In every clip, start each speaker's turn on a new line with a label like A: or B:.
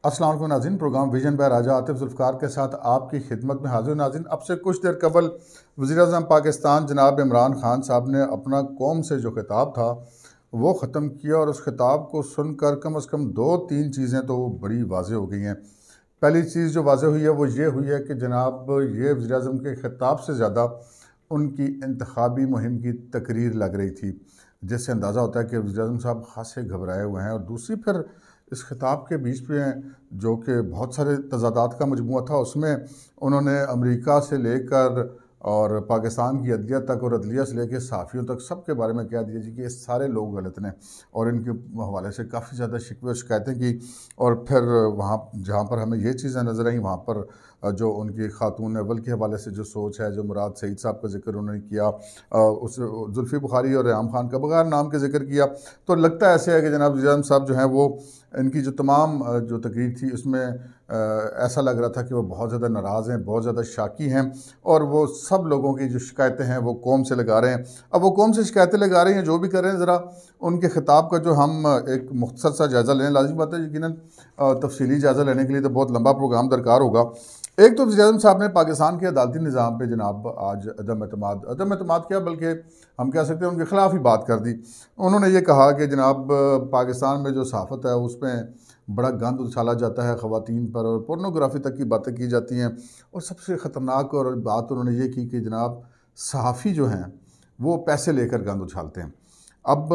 A: अस्सलाम वालेकुम नाज़रीन। प्रोग्राम विजन बाय राजा आतिफ जुल्फ़िकार के साथ आपकी खिदमत में हाजिर नाज़रीन। अब से कुछ देर कबल वज़ीर-ए-आज़म पाकिस्तान जनाब इमरान खान साहब ने अपना कौम से जो खिताब था वो ख़त्म किया और उस खिताब को सुनकर कम अज़ कम दो तीन चीज़ें तो बड़ी वाज़ेह हो गई हैं। पहली चीज़ जो वाज़ेह हुई है वो ये हुई है कि जनाब ये वज़ीर-ए-आज़म के खिताब से ज़्यादा उनकी इंतखाबी मुहिम की तकरीर लग रही थी, जिससे अंदाज़ा होता है कि वज़ीर-ए-आज़म साहब ख़ासे घबराए हुए हैं। और दूसरी फिर इस खिताब के बीच में जो कि बहुत सारे तज़ादात का मजमूआ था, उसमें उन्होंने अमेरिका से लेकर और पाकिस्तान की अदलिया तक और अदलिया से लेकर सहाफ़ियों तक सब के बारे में कह दिया जी कि ये सारे लोग गलत हैं, और इनके हवाले से काफ़ी ज़्यादा शिकवे और शिकायतें की। और फिर वहाँ जहाँ पर हमें ये चीज़ें नज़र आईं, वहाँ पर जो उनकी खातून अव्वल के हवाले से जो सोच है, जो मुराद सईद साहब का जिक्र उन्होंने किया, उस जुल्फ़ी बुखारी और रेहाम खान का बगैर नाम के जिक्र किया, तो लगता ऐसे है कि जनाब वज़ीर-ए-आज़म साहब जो हैं वो इनकी जो तमाम जो तकरीर थी उसमें ऐसा लग रहा था कि वो बहुत ज़्यादा नाराज़ हैं, बहुत ज़्यादा शाकी हैं, और वो सब लोगों की जो शिकायतें हैं वो कौम से लगा रहे हैं। अब वो कौम से शिकायतें लगा रहे हैं, जो भी कर रहे हैं, ज़रा उनके खिताब का जो हम एक मुख्तसर सा जायज़ा लें। लाज़मी बात है, यकीनन तफसीली जायज़ा लेने के लिए तो बहुत लंबा प्रोग्राम दरकार होगा। एक तो वज़ीर-ए-आज़म साहब ने पाकिस्तान के अदालती निज़ाम पे जनाब आज अदम एतमाद क्या, बल्कि हम कह सकते हैं उनके ख़िलाफ़ ही बात कर दी। उन्होंने ये कहा कि जनाब पाकिस्तान में जो सहाफ़त है उसमें बड़ा गंद उछाला जाता है ख़वातीन पर, और पोर्नोग्राफ़ी तक की बातें की जाती हैं। और सबसे ख़तरनाक और बात उन्होंने ये की कि जनाब सहाफ़ी जो हैं वो पैसे लेकर गंद उछालते हैं। अब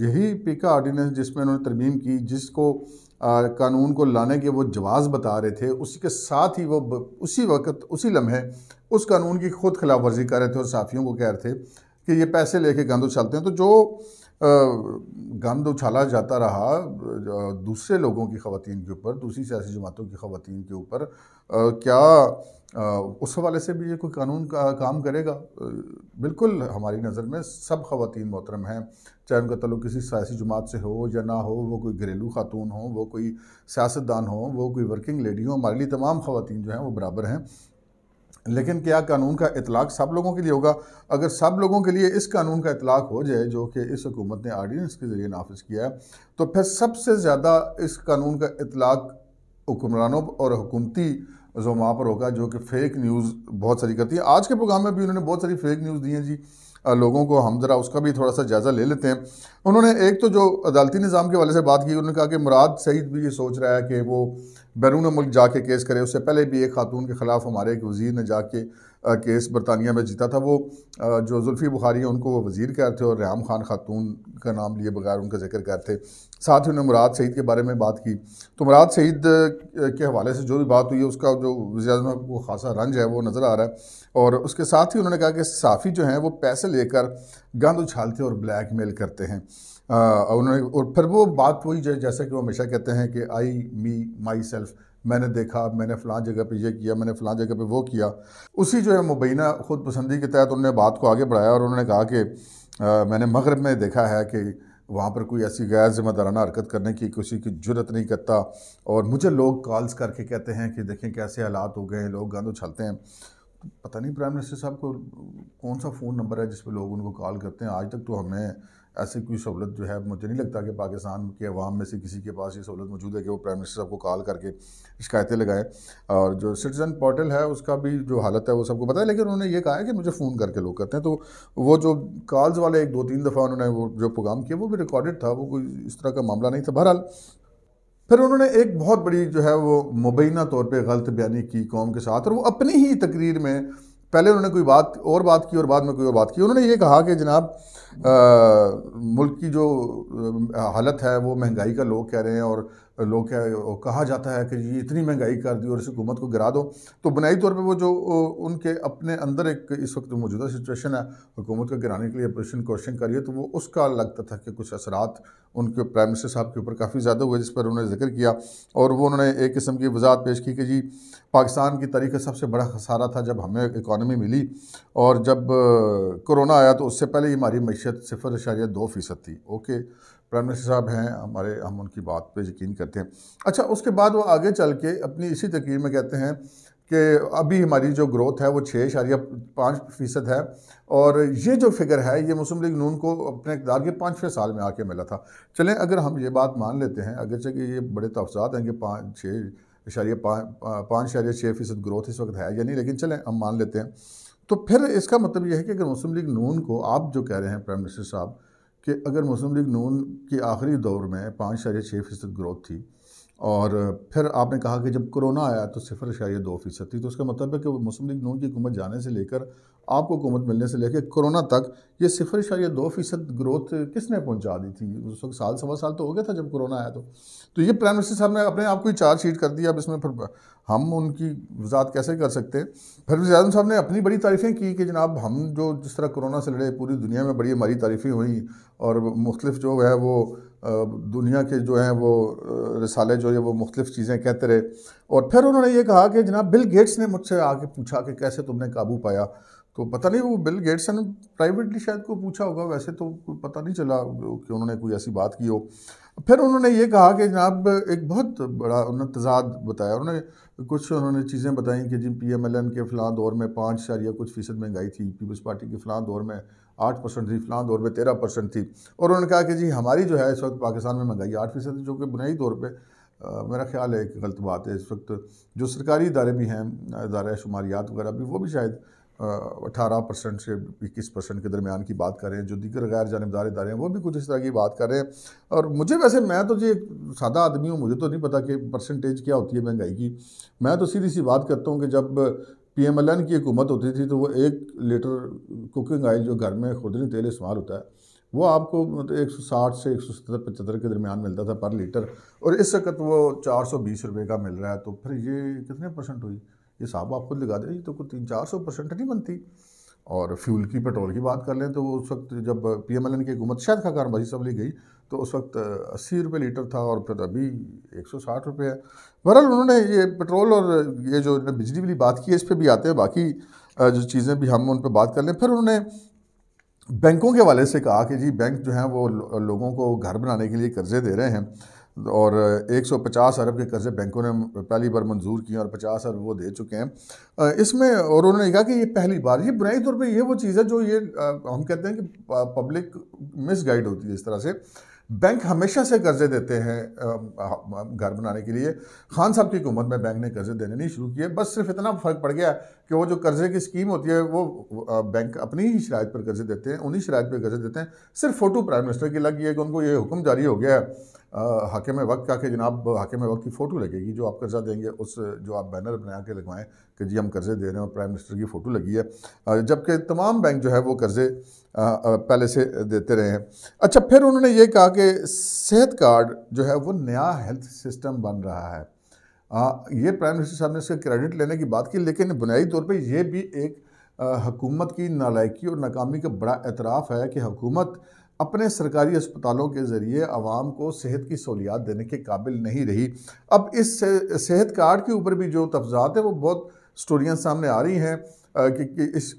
A: यही पीका ऑर्डिनेंस जिसमें उन्होंने तरमीम की, जिसको कानून को लाने के वो जवाज़ बता रहे थे, उसी के साथ ही वो उसी वक्त उसी लम्हे उस कानून की खुद खिलाफ वर्जी कर रहे थे और साफ़ियों को कह रहे थे कि ये पैसे लेके गंद उछालते हैं। तो जो गंद उछाला जाता रहा दूसरे लोगों की ख़वातीन के ऊपर, दूसरी सियासी जमातों की ख़वातीन के ऊपर, क्या उस हवाले से भी ये कोई कानून का काम करेगा? बिल्कुल हमारी नज़र में सब ख़वातीन मोहतरम हैं, चाहे उनका ताल्लुक़ किसी सियासी जमात से हो या ना हो, वो कोई घरेलू खातून हो, वो कोई सियासतदान हो, वो कोई वर्किंग लेडी हो, हमारे लिए तमाम ख़वातीन जो हैं वो बराबर हैं। लेकिन क्या कानून का इतलाक़ सब लोगों के लिए होगा? अगर सब लोगों के लिए इस कानून का इतलाक़ हो जाए, जो कि इस हुकूमत ने आर्डिनेंस के ज़रिए नाफिज़ किया है, तो फिर सबसे ज़्यादा इस कानून का इतलाक़ हुक्मरानों और हुकूमती ज़ुमा पर होगा, जो कि फ़ेक न्यूज़ बहुत सारी करती है। आज के प्रोग्राम में भी उन्होंने बहुत सारी फ़ेक न्यूज़ दी हैं जी लोगों को। हम ज़रा उसका भी थोड़ा सा जायज़ा ले लेते हैं। उन्होंने एक तो जो अदालती निज़ाम के हवाले से बात की, उन्होंने कहा कि मुराद सईद भी ये सोच रहा है कि वो बैरून मुल्क जाके केस करे। उससे पहले भी एक खातून के ख़िलाफ़ हमारे एक वज़ीर ने जाके केस बरतानिया में जीता था। वो जो जुल्फ़ी बुखारी है उनको वो वज़ीर कह रहे थे, और रेहाम खान खातून का नाम लिए बगैर उनका जिक्र करते। साथ ही उन्होंने मुराद सईद के बारे में बात की। तो मुराद सईद के हवाले से जो भी बात हुई है, उसका जो वज़ीर-ए-आज़म को ख़ासा रंज है वो नज़र आ रहा है। और उसके साथ ही उन्होंने कहा कि सहाफ़ी जो हैं वो पैसे लेकर गंद उछालते और ब्लैकमेल करते हैं। उन्होंने और फिर वो बात हुई जैसा कि वो हमेशा कहते हैं कि आई मी माई सेल्फ, मैंने देखा, मैंने फ़लाँ जगह पे ये किया, मैंने फ़लाँ जगह पे वो किया। उसी जो है मुबैना ख़ुद पसंदी के तहत उन्होंने बात को आगे बढ़ाया, और उन्होंने कहा कि मैंने मग़रिब में देखा है कि वहाँ पर कोई ऐसी गैर ज़िम्मेदाराना हरकत करने की किसी की जुर्रत नहीं करता, और मुझे लोग कॉल्स करके कहते हैं कि देखें कैसे हालात हो गए हैं, लोग गंद उछालते हैं। पता नहीं प्राइम मिनिस्टर साहब को कौन सा फ़ोन नंबर है जिस पे लोग उनको कॉल करते हैं। आज तक तो हमें ऐसी कोई सहूलत जो है, मुझे नहीं लगता कि पाकिस्तान के अवाम में से किसी के पास ये सहूलत मौजूद है कि वो प्राइम मिनिस्टर साहब को कॉल करके शिकायतें लगाएं। और जो सिटीज़न पोर्टल है उसका भी जो हालत है वो सबको पता है, लेकिन उन्होंने ये कहा है कि मुझे फ़ोन करके लोग करते हैं। तो वो जो कॉल्स वाले एक दो तीन दफ़ा उन्होंने वो जो प्रोग्राम किया वो भी रिकॉर्डेड था, वो कोई इस तरह का मामला नहीं था। बहरहाल फिर उन्होंने एक बहुत बड़ी जो है वो मुबैना तौर पे गलत बयानी की कौम के साथ, और वो अपनी ही तकरीर में पहले उन्होंने कोई बात की और बाद में कोई और बात की। उन्होंने ये कहा कि जनाब मुल्क की जो हालत है वो महंगाई का लोग कह रहे हैं, और लोग कहा जाता है कि ये इतनी महंगाई कर दी और इस हुकूमत को गिरा दो। तो बुनियादी तौर पे वो जो उनके अपने अंदर एक इस वक्त जो मौजूदा सिचुएशन है, हुकूमत को गिराने के लिए अपोजिशन कोशिश करी है, तो वो उसका लगता था कि कुछ असरात उनके प्राइम मिनिस्टर साहब के ऊपर काफ़ी ज़्यादा हुए, जिस पर उन्होंने जिक्र किया। और वो उन्होंने एक किस्म की वजाहत पेश की कि जी पाकिस्तान की तारीख़ का सबसे बड़ा खसारा था जब हमें इकॉनमी मिली, और जब कोरोना आया तो उससे पहले ही हमारी मईशत 0.2% थी। ओके, प्राइम मिनिस्टर साहब हैं हमारे, हम उनकी बात पे यकीन करते हैं। अच्छा, उसके बाद वो आगे चल के अपनी इसी तकरीर में कहते हैं कि अभी हमारी जो ग्रोथ है वो 6.5% है, और ये जो फिगर है ये मुस्लिम लीग नून को अपने इक़्तिदार के 5वें साल में आके मिला था। चलें, अगर हम ये बात मान लेते हैं, अगरचे कि ये बड़े तफसात हैं कि 5.6% ग्रोथ इस वक्त है या नहीं, लेकिन चलें हम मान लेते हैं, तो फिर इसका मतलब ये है कि अगर मुस्लिम लीग नून को, आप जो कह रहे हैं प्राइम मिनिस्टर साहब, कि अगर मुस्लिम लीग नून की आखिरी दौर में 5.6% ग्रोथ थी, और फिर आपने कहा कि जब कोरोना आया तो 0.2% थी, तो उसका मतलब है कि वो मुस्लिम लीग नून की हुकूमत जाने से लेकर आपको हुकूमत मिलने से लेकर कोरोना तक ये 0.2% ग्रोथ किसने पहुंचा दी थी? उस वक्त साल सवा साल तो हो गया था जब कोरोना आया। तो ये प्राइम मिनिस्टर साहब ने अपने आप को ही चार्ज शीट कर दिया। अब इसमें फिर हम उनकी वजाहत कैसे कर सकते हैं? फिर वज़ीर आज़म साहब ने अपनी बड़ी तारीफ़ें की कि जनाब हम जो जिस तरह कोरोना से लड़े, पूरी दुनिया में बड़ी हमारी तारीफ़ें हुई, और मुख्तलिफ जो है वो दुनिया के जो हैं वो रिसाले जो है वो मुख्तलिफ चीज़ें कहते रहे। और फिर उन्होंने ये कहा कि जनाब बिल गेट्स ने मुझसे आके पूछा कि कैसे तुमने काबू पाया। तो पता नहीं वो बिल गेट्स ने प्राइवेटली शायद को पूछा होगा, वैसे तो कोई पता नहीं चला कि उन्होंने कोई ऐसी बात की हो। फिर उन्होंने ये कहा कि जनाब एक बहुत बड़ा उन्होंने तजाद बताया, उन्होंने चीज़ें बताई कि जी PMLN के फ़लाँ दौर में 5% महंगाई थी, पीपल्स पार्टी के फ़लाँ दौर में 8% थी, फ़लाँ दौर में 13% थी। और उन्होंने कहा कि जी हमारी जो है इस वक्त पाकिस्तान में महंगाई 8% है, जो कि बुनियादी तौर पर मेरा ख्याल है एक गलत बात है। इस वक्त जो सरकारी इदारे भी हैं, इदारे शुमारियात वगैरह भी, वो भी शायद 18% से 21% के दरमियान की बात कर रहे हैं। जो दीगर गैर जानिबदार इदारे हैं वो भी कुछ इस तरह की बात कर रहे हैं। और मुझे, वैसे मैं तो जी एक सादा आदमी हूँ, मुझे तो नहीं पता कि परसेंटेज क्या होती है महंगाई की। मैं तो सीधी सी बात करता हूँ कि जब PMLN की हुकूमत होती थी तो वो 1 लीटर कुकिंग ऑयल जो घर में खुरदनी तेल इस्तेमाल होता है वो आपको मतलब 160 से 170-75 के दरमियान मिलता था पर लीटर, और इस वक्त वो 420 रुपये का मिल रहा है। तो फिर ये कितने परसेंट हुई? ये साहब आप खुद लगा दें, ये तो कोई 300-400% नहीं बनती। और फ्यूल की, पेट्रोल की बात कर लें तो उस वक्त जब PMLN की हुकूमत शायद खाकान बाजी सब ली गई तो उस वक्त 80 रुपये लीटर था, और फिर अभी 160 रुपये है। बहरहाल उन्होंने ये पेट्रोल और ये जो बिजली वाली बात की है, इस पर भी आते हैं, बाकी जो चीज़ें भी हम उन पर बात कर लें। फिर उन्होंने बैंकों के हवाले से कहा कि जी बैंक जो हैं वो लोगों को घर बनाने के लिए कर्ज़े दे रहे हैं, और 150 अरब के कर्ज़े बैंकों ने पहली बार मंजूर किए और 50 अरब वो दे चुके हैं इसमें। और उन्होंने कहा कि ये पहली बार, ये बुनियादी तौर पे ये वो चीज़ है जो ये हम कहते हैं कि पब्लिक मिसगाइड होती है इस तरह से। बैंक हमेशा से कर्ज़े देते हैं घर बनाने के लिए। खान साहब की हुकूमत में बैंक ने कर्ज़े देने नहीं शुरू किए, बस सिर्फ इतना फ़र्क पड़ गया कि वो जो कर्ज़े की स्कीम होती है वो बैंक अपनी ही शराइत पर कर्ज़े देते हैं, उन्हीं शराइत पर कर्ज़े देते हैं। सिर्फ फ़ोटो प्राइम मिनिस्टर की लगी है कि उनको ये हुक्म जारी हो गया है हाकिम वक्त का कि जनाब हाकिम वक्त की फ़ोटो लगेगी, जो आप कर्ज़ा देंगे उस जो आप बैनर बना के लगवाएं कि जी हम कर्ज़े दे रहे हैं और प्राइम मिनिस्टर की फ़ोटो लगी है, जबकि तमाम बैंक जो है वो कर्ज़े पहले से देते रहे हैं। अच्छा, फिर उन्होंने ये कहा कि सेहत कार्ड जो है वो नया हेल्थ सिस्टम बन रहा है। ये प्राइम मिनिस्टर साहब ने इसका क्रेडिट लेने की बात की, लेकिन बुनियादी तौर पे ये भी एक हुकूमत की नालायकी और नाकामी का बड़ा एतराफ़ है कि हुकूमत अपने सरकारी अस्पतालों के ज़रिए आवाम को सेहत की सहूलियात देने के काबिल नहीं रही। अब इस सेहत कार्ड के ऊपर भी जो तफज़ात है वो बहुत स्टोरियाँ सामने आ रही हैं कि इस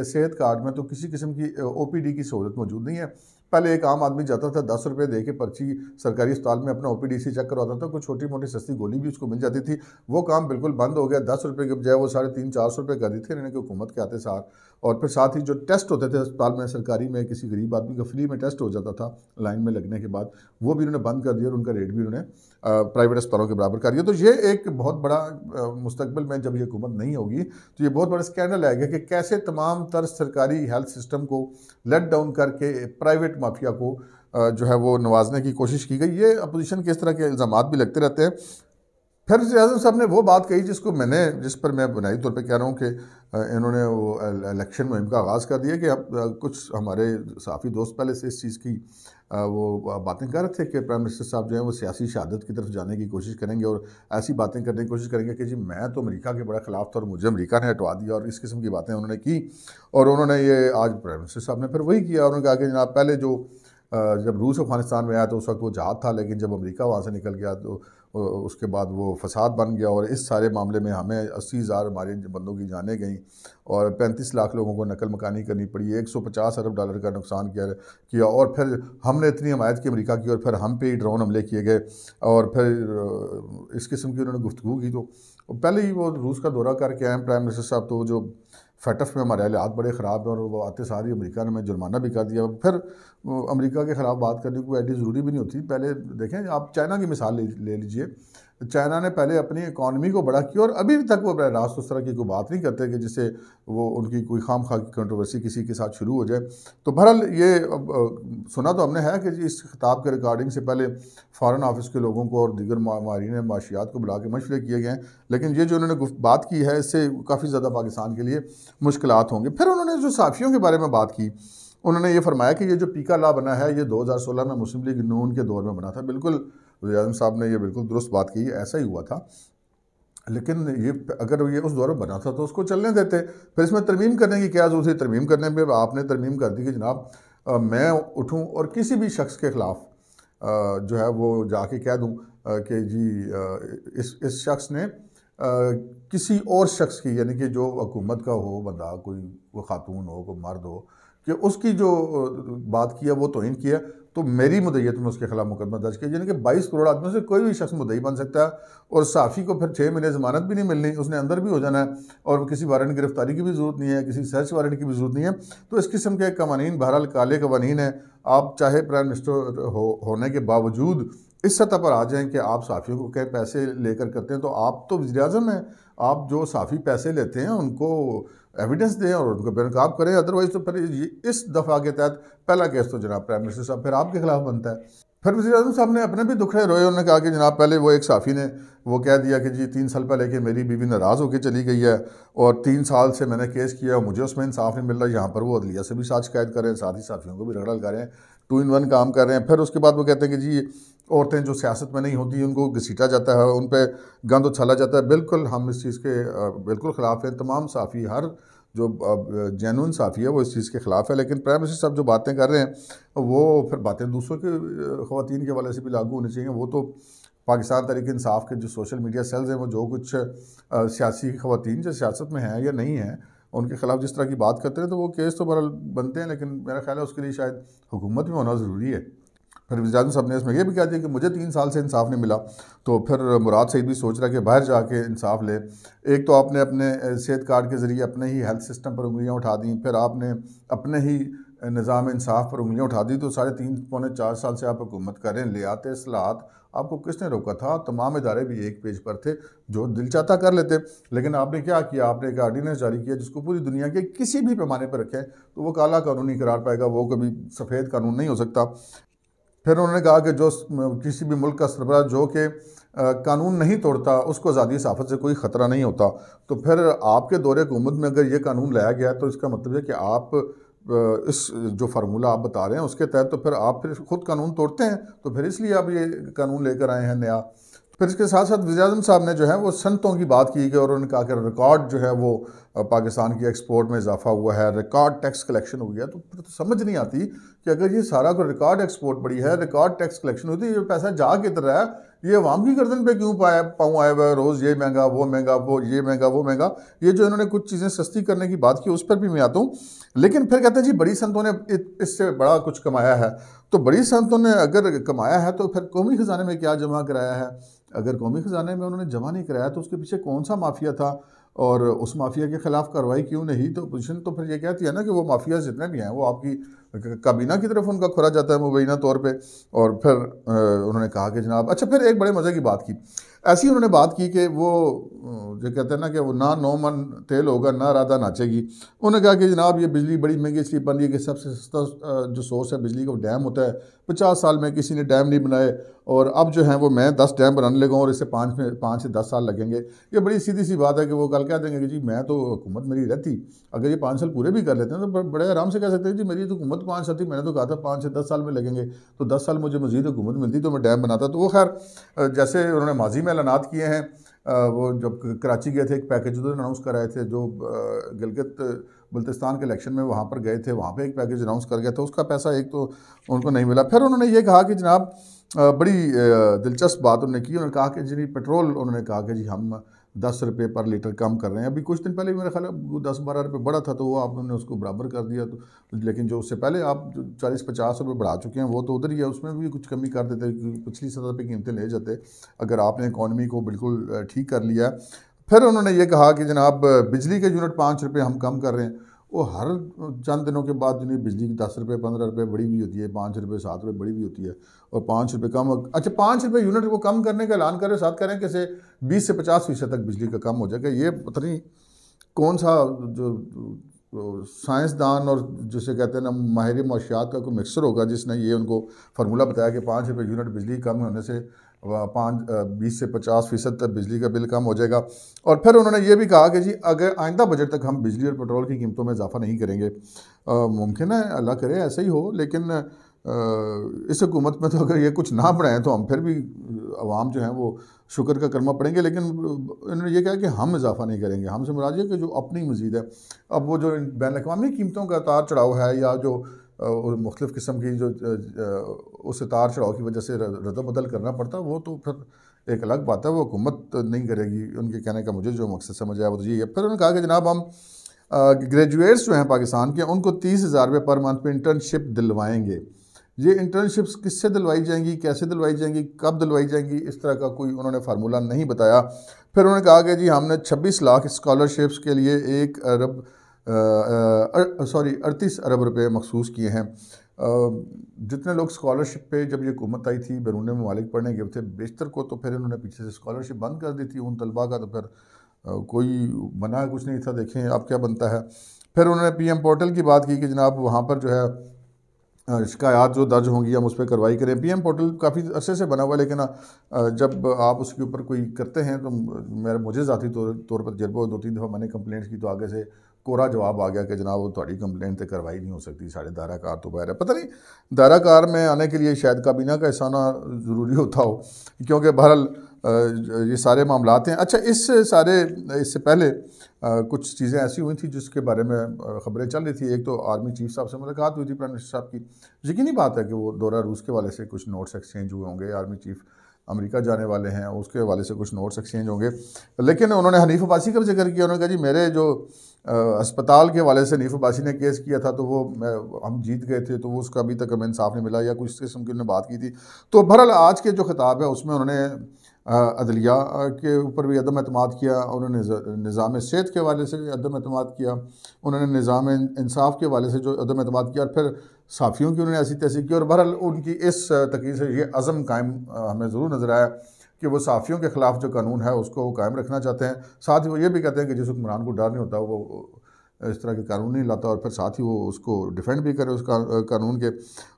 A: सेहत कार्ड में तो किसी किस्म की OPD की सहूलत मौजूद नहीं है। पहले एक आम आदमी जाता था 10 रुपये दे के पर्ची सरकारी अस्पताल में अपना OPD से चेक करवाता था, कोई छोटी मोटी सस्ती गोली भी उसको मिल जाती थी। वो काम बिल्कुल बंद हो गया। 10 रुपये के बजाय वो 350-400 रुपये कर दी थी इन्होंने हुकूमत के आते साथ। और फिर साथ ही जो टेस्ट होते थे अस्पताल में सरकारी में, किसी गरीब आदमी का फ्री में टेस्ट हो जाता था लाइन में लगने के बाद, वो भी उन्होंने बंद कर दिया और उनका रेट भी उन्होंने प्राइवेट अस्पतालों के बराबर कर दिया। तो ये एक बहुत बड़ा मुस्तकबिल में जब ये हुकूमत नहीं होगी तो ये बहुत बड़ा स्कैंडल आएगा कि कैसे तमाम तर सरकारी हेल्थ सिस्टम को लेट डाउन करके प्राइवेट माफिया को जो है वो नवाजने की कोशिश की गई। ये अपोजिशन के इस तरह के इल्ज़ामात भी लगते रहते हैं। फिर वज़ीर आज़म साहब ने वो बात कही जिस पर मैं बुनियादी तौर पे कह रहा हूँ कि इन्होंने वो इलेक्शन मुहिम का आगाज़ कर दिया कि अब कुछ हमारे सहाफ़ी दोस्त पहले से इस चीज़ की वो बातें कर रहे थे कि प्राइम मिनिस्टर साहब जो हैं वो सियासी शहादत की तरफ जाने की कोशिश करेंगे और ऐसी बातें करने की कोशिश करेंगे कि जी मैं तो अमेरिका के बड़ा ख़िलाफ़ था और मुझे अमेरिका ने हटवा दिया, और इस किस्म की बातें उन्होंने की। और उन्होंने ये आज प्राइम मिनिस्टर साहब ने फिर वही किया। उन्होंने कहा कि जनाब पहले जो जब रूस अफ़गानिस्तान में आया तो उस वक्त वो जहाद था, लेकिन जब अमेरिका वहाँ से निकल गया तो उसके बाद वो फसाद बन गया, और इस सारे मामले में हमें 80,000 हमारे बंदों की जानें गईं और 35 लाख लोगों को नकल मकानी करनी पड़ी, 150 अरब डॉलर का नुकसान किया और फिर हमने इतनी हमायत की अमेरिका की और फिर हम पे ही ड्रोन हमले किए गए, और फिर इस किस्म की उन्होंने गुफ्तगू की। तो पहले ही वो रूस का दौरा करके आए प्राइम मिनिस्टर साहब, तो जो फटफ में हमारे हालात बड़े ख़राब हैं और वो आते सारी अमेरिका ने हमें जुर्माना भी कर दिया। फिर अमेरिका के ख़िलाफ़ बात करने की कोई आइडिया ज़रूरी भी नहीं होती। पहले देखें, आप चाइना की मिसाल ले लीजिए। चाइना ने पहले अपनी इकॉनमी को बड़ा किया और अभी तक वो बरह रास्त उस तरह की कोई बात नहीं करते कि जिससे वो उनकी कोई खाम-खा की कंट्रोवर्सी किसी के साथ शुरू हो जाए। तो बहरहाल ये सुना तो हमने है कि जी इस खिताब के रिकॉर्डिंग से पहले फ़ॉरेन ऑफिस के लोगों को और दीगर माहिरीन माशियात को बुला के मशवरे किए गए हैं, लेकिन ये जो उन्होंने बात की है इससे काफ़ी ज़्यादा पाकिस्तान के लिए मुश्किलात होंगे। फिर उन्होंने जो सहाफ़ियों के बारे में बात की, उन्होंने ये फरमाया कि ये जो पीका लॉ बना है ये 2016 में मुस्लिम लीग नून के दौर में बना था। बिल्कुल वज़ीर-ए-आज़म साहब ने ये बिल्कुल दुरुस्त बात की, ऐसा ही हुआ था। लेकिन ये अगर ये उस दौर में बना था तो उसको चलने देते। फिर इसमें तरमीम करने की क्या ज़रूरत थी? तरमीम करने पे आपने तरमीम कर दी कि जनाब मैं उठूँ और किसी भी शख्स के ख़िलाफ़ जो है वो जाके कह दूँ कि जी इस शख्स ने किसी और शख्स की, यानी कि जो हुकूमत का हो बंदा, कोई वो खातून हो, कोई मर्द हो, कि उसकी जो बात किया वो तौहीन किया, तो मेरी मुद्दईयत में उसके खिलाफ मुकदमा दर्ज किया। यानी कि 22 करोड़ आदमियों से कोई भी शख्स मुद्दई बन सकता है और सहाफ़ी को फिर 6 महीने ज़मानत भी नहीं मिलनी, उसने अंदर भी हो जाना है और किसी वारंट गिरफ्तारी की भी ज़रूरत नहीं है, किसी सर्च वारंट की भी ज़रूरत नहीं है। तो इस किस्म के कवानीन बहरहाल काले कवानीन हैं। आप चाहे प्राइम मिनिस्टर होने के बावजूद इस सतह पर आ जाएँ कि आप सहाफ़ियों को कहीं पैसे लेकर करते हैं, तो आप तो वज़ीर-ए-आज़म हैं। आप जो सहाफ़ी पैसे लेते हैं उनको एविडेंस दें और उनको बेनकाब करें। अदरवाइज़ तो फिर इस दफ़ा के तहत पहला केस तो जनाब प्राइम मिनिस्टर साहब फिर आपके खिलाफ बनता है। फिर वज़ीर-ए-आज़म साहब ने अपने भी दुखड़े रोए। उन्होंने कहा कि जनाब पहले वो एक सहाफ़ी ने वो कह दिया कि जी 3 साल पहले कि मेरी बीवी नाराज़ होकर चली गई है और 3 साल से मैंने केस किया और मुझे उसमें इंसाफ नहीं मिल रहा। यहाँ पर वो अदलिया से भी साथ शिकायत कर रहे हैं, साथ ही सहाफ़ियों को भी रगड़ा लगा रहे हैं, 2 in 1 काम कर रहे हैं। फिर उसके बाद वो कहते हैं कि जी औरतें जो सियासत में नहीं होती उनको घसीटा जाता है, उन पर गंद उछाला जाता है। बिल्कुल हम इस चीज़ के बिल्कुल ख़िलाफ़ हैं। तमाम सहाफ़ी, हर जो जेन्युइन सहाफ़ी है वो इस चीज़ के ख़िलाफ़ है। लेकिन प्राइम मिनिस्टर साहब जो बातें कर रहे हैं वो फिर बातें दूसरों के ख़वातीन के हवाले से भी लागू होनी चाहिए। वो तो पाकिस्तान तहरीक इंसाफ के जो सोशल मीडिया सेल्स हैं वो जो कुछ सियासी ख़वातीन जो सियासत में हैं या नहीं हैं उनके ख़िलाफ़ जिस तरह की बात करते हैं तो वो केस तो बहरहाल बनते हैं, लेकिन मेरा ख़्याल है उसके लिए शायद हुकूमत में होना ज़रूरी है। फिर वज़ीर-ए-आज़म साहब ने इसमें यह भी कह दिया कि मुझे 3 साल से इंसाफ नहीं मिला, तो फिर मुराद सईद भी सोच रहा है कि बाहर जाके इंसाफ ले। एक तो आपने अपने सेहत कार्ड के ज़रिए अपने ही हेल्थ सिस्टम पर उंगलियां उठा दी, फिर आपने अपने ही निज़ाम इंसाफ पर उंगलियां उठा दी, तो 3.5 पौने 4 साल से आप हुकूमत कर रहे हैं। ले आते इस्लाहात, आपको किसने रोका था? तमाम इदारे भी एक पेज पर थे, जो दिल चाहता कर लेते। लेकिन आपने क्या किया? आपने एक आर्डीनेंस जारी किया जिसको पूरी दुनिया के किसी भी पैमाने पर रखें तो वो काला कानून ही करार पाएगा, वो कभी सफ़ेद कानून नहीं हो सकता। फिर उन्होंने कहा कि जो किसी भी मुल्क का सरबराह जो कि कानून नहीं तोड़ता उसको आज़ादी सहाफ़त से कोई ख़तरा नहीं होता। तो फिर आपके दौरे हुकूमत में अगर ये कानून लाया गया तो इसका मतलब है कि आप इस जो फार्मूला आप बता रहे हैं उसके तहत तो फिर आप फिर खुद कानून तोड़ते हैं, तो फिर इसलिए आप ये कानून लेकर आए हैं नया। फिर इसके साथ साथ वज़ीर-ए-आज़म साहब ने जो है वो सनतों की बात की कि और उन्होंने कहा कि रिकॉर्ड जो है वो पाकिस्तान की एक्सपोर्ट में इजाफा हुआ है, रिकॉर्ड टैक्स कलेक्शन हो गया। तो फिर तो समझ नहीं आती कि अगर ये सारा कोई रिकॉर्ड एक्सपोर्ट बड़ी है, रिकॉर्ड टैक्स कलेक्शन होती है, ये पैसा जा किधर रहा है? ये अवाम की गर्दन पे क्यों पाँव आया हुआ है? रोज़ ये महंगा, वो महंगा, वो ये महंगा, वो महंगा। ये जो इन्होंने कुछ चीज़ें सस्ती करने की बात की उस पर भी मैं आता हूँ। लेकिन फिर कहते हैं जी बड़ी सनतों ने इससे बड़ा कुछ कमाया है। तो बड़ी सनतों ने अगर कमाया है तो फिर कौमी ख़जाने में क्या जमा कराया है? अगर कौमी ख़जाने में उन्होंने जमा नहीं कराया तो उसके पीछे कौन सा माफिया था और उस माफिया के ख़िलाफ़ कार्रवाई क्यों नहीं? तो पोजीशन तो फिर ये कहती है ना कि वो माफिया जितने भी हैं वो आपकी काबीना की तरफ उनका खुरा जाता है मुबैना तौर पे। और फिर उन्होंने कहा कि जनाब अच्छा, फिर एक बड़े मज़े की बात की। ऐसी उन्होंने बात की कि वो जो कहते हैं ना कि वो ना 9 मन तेल होगा ना राधा नाचेगी। उन्होंने कहा कि जनाब ये बिजली बड़ी महंगी इसलिए बन रही है कि सबसे सस्ता जो सोर्स है बिजली का वो डैम होता है। 50 साल में किसी ने डैम नहीं बनाए और अब जो है वो मैं 10 डैम बनाने लगा और इससे 5 से 10 साल लगेंगे। ये बड़ी सीधी सी बात है कि वो कल कह देंगे कि जी मैं तो हुकूमत मेरी रहती, अगर ये 5 साल पूरे भी कर लेते हैं तो बड़े आराम से कह सकते हैं जी मेरी तो हुकूमत 5 साल थी, मैंने तो कहा था 5 से 10 साल में लगेंगे, तो 10 साल मुझे मज़ीद हुकूमत मिलती तो मैं डैम बनाता। तो वो खैर जैसे उन्होंने माजी में ऐलानात किए हैं, वो जब कराची गए थे एक पैकेज उधर अनाउंस कराए थे, जो गिलगित बल्तिस्तान के इलेक्शन में वहाँ पर गए थे, वहाँ पे एक पैकेज अनाउंस कर गया था, उसका पैसा एक तो उनको नहीं मिला। फिर उन्होंने ये कहा कि जनाब बड़ी दिलचस्प बात उन्होंने की, उन्होंने कहा कि जी पेट्रोल, उन्होंने कहा कि जी हम 10 रुपये पर लीटर कम कर रहे हैं। अभी कुछ दिन पहले मेरा ख्याल है 10-12 रुपये बढ़ा था तो वो आपने उसको बराबर कर दिया। तो लेकिन जो उससे पहले आप जो 40-50 रुपये बढ़ा चुके हैं वो तो उधर ही है, उसमें भी कुछ कमी कर देते, पिछली सतह पे कीमतें ले जाते। अगर आपने इकॉनमी को बिल्कुल ठीक कर लिया फिर उन्होंने ये कहा कि जनाब बिजली के यूनिट 5 रुपये हम कम कर रहे हैं। वो हर चंद दिनों के बाद जो बिजली की 10 रुपये 15 रुपये बढ़ी हुई होती है, 5 रुपये 7 रुपये बढ़ी हुई होती है, और 5 रुपये कम। अच्छा, 5 रुपये यूनिट वो कम करने का ऐलान कर रहे हैं, साथ कह रहे हैं कि से 20 से 50% तक बिजली का कम हो जाएगा। ये पता नहीं कौन सा जो साइंसदान और जिसे कहते हैं ना माहिर मौशियात का कोई मिक्सर होगा जिसने ये उनको फार्मूला बताया कि 5 रुपये यूनिट बिजली कम होने से 20 से 50% तक बिजली का बिल कम हो जाएगा। और फिर उन्होंने ये भी कहा कि जी अगर आइंदा बजट तक हम बिजली और पेट्रोल की कीमतों में इजाफा नहीं करेंगे, मुमकिन है अल्लाह करे ऐसा ही हो, लेकिन इस हुकूमत में तो अगर ये कुछ ना बढ़ाएं तो हम फिर भी आवाम जो है वो शुक्र का कलमा पढ़ेंगे। लेकिन इन्होंने ये कहा कि हम इजाफा नहीं करेंगे। हमसे मुराद ये कि जो अपनी मजीद है, अब वो जो बैन अवी कीमतों का उतार चढ़ाव है या जो मुख्तलिफ़ किस्म की जो उस उतार चढ़ाव की वजह से रद्द-बदल करना पड़ता है, वो तो फिर एक अलग बात है, वो हुकूमत नहीं करेगी। उनके कहने का मुझे जो मकसद समझ आया वो तो यही है। फिर उन्होंने कहा कि जनाब हम ग्रेजुएट्स जो हैं पाकिस्तान के, उनको 30,000 रुपये पर मंथ पे इंटर्नशिप दिलवाएंगे। ये इंटर्नशिप्स किससे दिलवाई जाएंगी, कैसे दिलवाई जाएंगी, कब दिलवाई जाएंगी, इस तरह का कोई उन्होंने फार्मूला नहीं बताया। फिर उन्होंने कहा कि जी हमने 26 लाख स्कॉलरशिप्स के लिए 38 अरब रुपये मखसूस किए हैं। जितने लोग स्कॉलरशिप पे जब ये हुकूमत आई थी बैरून ममालिक पढ़ने गए थे बेशतर को, तो फिर इन्होंने पीछे से स्कॉलरशिप बंद कर दी थी उन तलबा का, तो फिर कोई बना कुछ नहीं था। देखें अब क्या बनता है। फिर उन्होंने PM पोर्टल की बात की कि जनाब वहाँ पर जो है शिकायत जो दर्ज होंगी हम उस पर कार्रवाई करें। PM पोर्टल काफ़ी अरसे से बना हुआ है, लेकिन जब आप उसके ऊपर कोई करते हैं तो मुझे ज़ाती तौर पर तजर्बा 2-3 दफ़ा मैंने कंप्लेंट की तो आगे से कोरा जवाब आ गया कि जनाब वो थोड़ी कंप्लेंट तो कार्रवाई नहीं हो सकती, साढ़े दायरा कार तो बाहर है। पता नहीं दायरा कार में आने के लिए शायद काबीना का हिस्सा होना ज़रूरी होता हो, क्योंकि बहरहाल ये सारे मामलात हैं। अच्छा, इससे पहले कुछ चीज़ें ऐसी हुई थी जिसके बारे में ख़बरें चल रही थी। एक तो आर्मी चीफ साहब से मुलाकात हुई थी प्राइम मिनिस्टर साहब की। यकीनी बात है कि वो दौरा रूस के वाले से कुछ नोट्स एक्सचेंज हुए होंगे। आर्मी चीफ अमेरिका जाने वाले हैं, उसके हवाले से कुछ नोट्स एक्सचेंज होंगे। लेकिन उन्होंने हनीफ अब्बासी का भी जिक्र किया। उन्होंने कहा जी मेरे जो अस्पताल के हवाले से हनीफ अब्बासी ने केस किया था तो वो हम जीत गए थे, तो वो उसका अभी तक हमें इंसाफ नहीं मिला या कुछ इस किस्म की उन्होंने बात की थी। तो बहरहाल आज के जो खिताब है उसमें उन्होंने अदलिया के ऊपर भी अदम एतमाद किया, उन्होंने निज़ाम सेहत के हवाले से भी अदम एतमाद किया, उन्होंने निज़ाम इंसाफ के हवाले से जो अदम एतमाद किया, और फिर साफ़ियों की उन्होंने ऐसी तैसी की। और बहरहाल उनकी इस तकरीर से ये अज़म कायम हमें ज़रूर नज़र आया कि वो साफ़ियों के ख़िलाफ़ जो कानून है उसको वो कायम रखना चाहते हैं। साथ ही वो ये भी कहते हैं कि जिस हुक्मरान को डर नहीं होता वो इस तरह के कानून नहीं लाता, और फिर साथ ही वो उसको डिफेंड भी करे उस कानून के।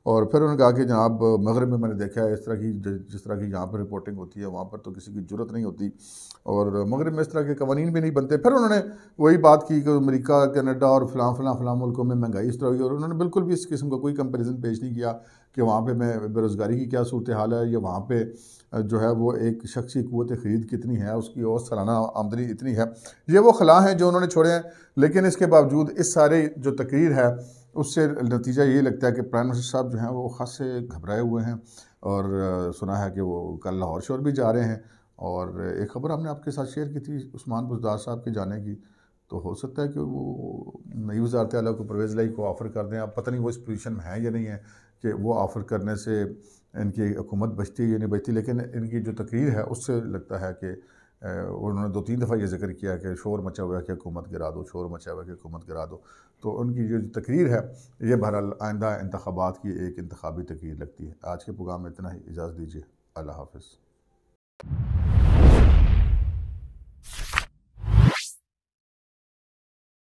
A: और फिर उन्होंने कहा कि जनाब मगरब में मैंने देखा है इस तरह की जिस तरह की यहाँ पर रिपोर्टिंग होती है वहाँ पर तो किसी की ज़रूरत नहीं होती, और मगरब में इस तरह के कवानीन भी नहीं बनते। फिर उन्होंने वही बात की कि अमेरिका, कनाडा और फ़लाँ मुल्कों में महंगाई इस तरह हुई, और उन्होंने बिल्कुल भी इस किस्म का कोई कंपेरिजन पेश नहीं किया कि वहाँ पे मैं बेरोज़गारी की क्या सूरत हाल है, या वहाँ पे जो है वो एक शख्सी क़ुव्वत ख़रीद कितनी है, उसकी और सालाना आमदनी इतनी है। ये वो खला हैं जो उन्होंने छोड़े हैं। लेकिन इसके बावजूद इस सारे जो तकरीर है उससे नतीजा ये लगता है कि प्राइम मिनिस्टर साहब जो हैं वो ख़ासे घबराए हुए हैं, और सुना है कि वो कल लाहौर शोर भी जा रहे हैं। और एक ख़बर हमने आपके साथ शेयर की थी उस्मान बुज़दार साहब के जाने की, तो हो सकता है कि वो नई वज़ारत आला को परवेज़ लाई को ऑफ़र कर दें। अब पता नहीं वो इस पोजीशन में है या नहीं है कि वो ऑफ़र करने से इनकी हुकूमत बचती है या नहीं बचती। लेकिन इनकी जो तकरीर है उससे लगता है कि उन्होंने 2-3 दफ़ा ये ज़िक्र किया कि शोर मचा हुआ है कि हुकूमत गिरा दो, शोर मचा हुआ है कि हुकूमत गिरा दो। तो उनकी जो तकरीर है ये बहरहाल आइंदा इंतखाबात की एक इंतखाबी तकरीर लगती है। आज के प्रोग्राम में इतना ही, इजाज़त दीजिए। अल्लाह हाफ़िज़।